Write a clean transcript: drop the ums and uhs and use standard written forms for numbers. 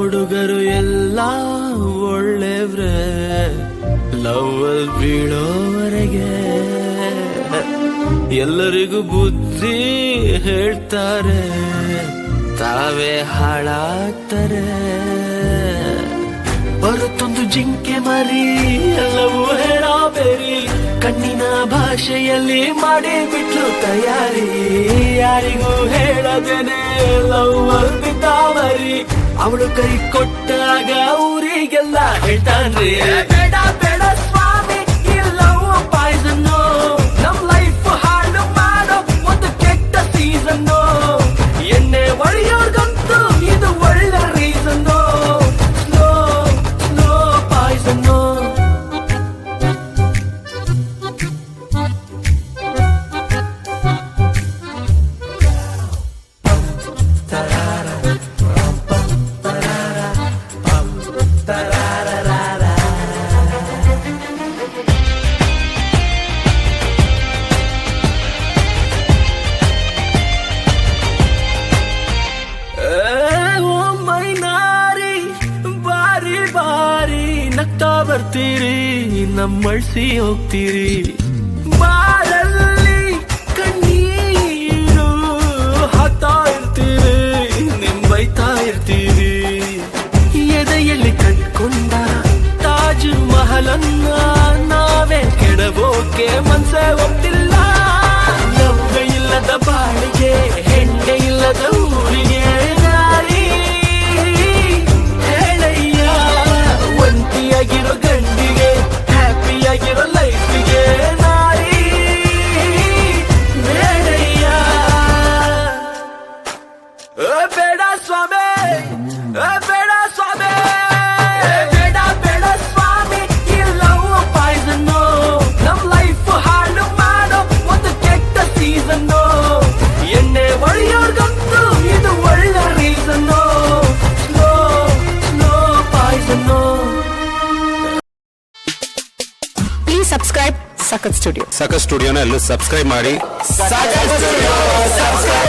ಹುಡುಗರು ಎಲ್ಲ ಒಳ್ಳೆವ್ರೆ, ಲವ್ ಅಲ್ಲಿ ಬೀಳೋವರೆಗೆ ಎಲ್ಲರಿಗೂ ಬುದ್ಧಿ ಹೇಳ್ತಾರೆ, ತಾವೇ ಹಾಳಾಗ್ತಾರೆ. ಬರುತ್ತೊಂದು ಜಿಂಕೆ ಮರಿ, ಎಲ್ಲವೂ ಹೇಳಬೇರಿ, ಕಣ್ಣಿನ ಭಾಷೆಯಲ್ಲಿ ಮಾಡಿ ಬಿಟ್ಲು ತಯಾರಿ. ಯಾರಿಗೂ ಹೇಳದೇನೆ ಲವ್ ಅಲ್ಲಿ ಬಿದ್ದಾವರಿ, ಅವಳು ಕೈ ಕೊಟ್ಟಾಗ ಊರಿಗೆಲ್ಲ ಹೇಳ್ತಾನ್ರಿ. ಬೇಡ ಬೇಡ ಸ್ವಾಮಿ ಈ ಲವ್ ಪಾಯ್ಸನ್ನು, ನಮ್ ಲೈಫ್ ಹಾಳು ಮಾಡೋ ಒಂದು ಕೆಟ್ಟ ಸೀಸನ್ನು. ಎಣ್ಣೆ ಒಳ್ಳೆಯವ್ರಿಗಂತೂ ಇದು ಒಳ್ಳೆ ರೀಸನ್ನು. Slow slow ಪಾಯ್ಸನ್ನು. ನಗ್ತಾ ಬರ್ತೀರಿ, ನಮ್ಮಳ್ಸಿ ಹೋಗ್ತೀರಿ, ಬಾಳಲ್ಲಿ ಕಣ್ಣೀರು ಹಾಕ್ತಾ ಇರ್ತೀರಿ, ನಿಮ್ ಬೈತಾ ಇರ್ತೀರಿ. ಎದೆಯಲ್ಲಿ ಕಟ್ಕೊಂಡ ತಾಜ್ ಮಹಲನ್ನ ನಾವೇ ಕೆಡಬೋಕೆ ಮನ್ಸೆ ಒಪ್ತಿಲ್ಲ. ಲವ್ವೆ ಇಲ್ಲದ ಬಾಳಿಗೆ, ಹೆಣ್ಣೆ ಇಲ್ಲದ ಊರಿಗೆ ನಾರಿ ಆಗಿರೋ ಗಂಡಿಗೆ, ಹ್ಯಾಪಿಯಾಗಿರೋ ಲೈಫಿಗೆ ನಾರಿ ಬೇಡಯ್ಯ. ಬೇಡ ಸ್ವಾಮಿ, ಬೇಡ ಸ್ವಾಮಿ, ಬೇಡ ಬೇಡ ಸ್ವಾಮಿ ಈ ಲವ್ ಪಾಯ್ಸನ್ನು, ನಮ್ ಲೈಫ್ ಹಾಳು ಮಾಡೋ ಒಂದು ಕೆಟ್ಟ ಸೀಸನ್ನು. ಎಣ್ಣೆ ಒಳ್ಳೆಯವ್ರಿಗಂತೂ ಇದು ಒಳ್ಳೆ ರೀಸನ್ನು. Slow slow ಪಾಯ್ಸನ್ನು. ಸಬ್ಸ್ಕ್ರೈಬ್ ಸಖತ್ ಸ್ಟುಡಿಯೋ. ಸಖತ್ ಸ್ಟುಡಿಯೋನ ಎಲ್ಲೂ ಸಬ್ಸ್ಕ್ರೈಬ್ ಮಾಡಿ. ಸಖತ್ ಸ್ಟುಡಿಯೋ ಸಬ್ಸ್ಕ್ರೈಬ್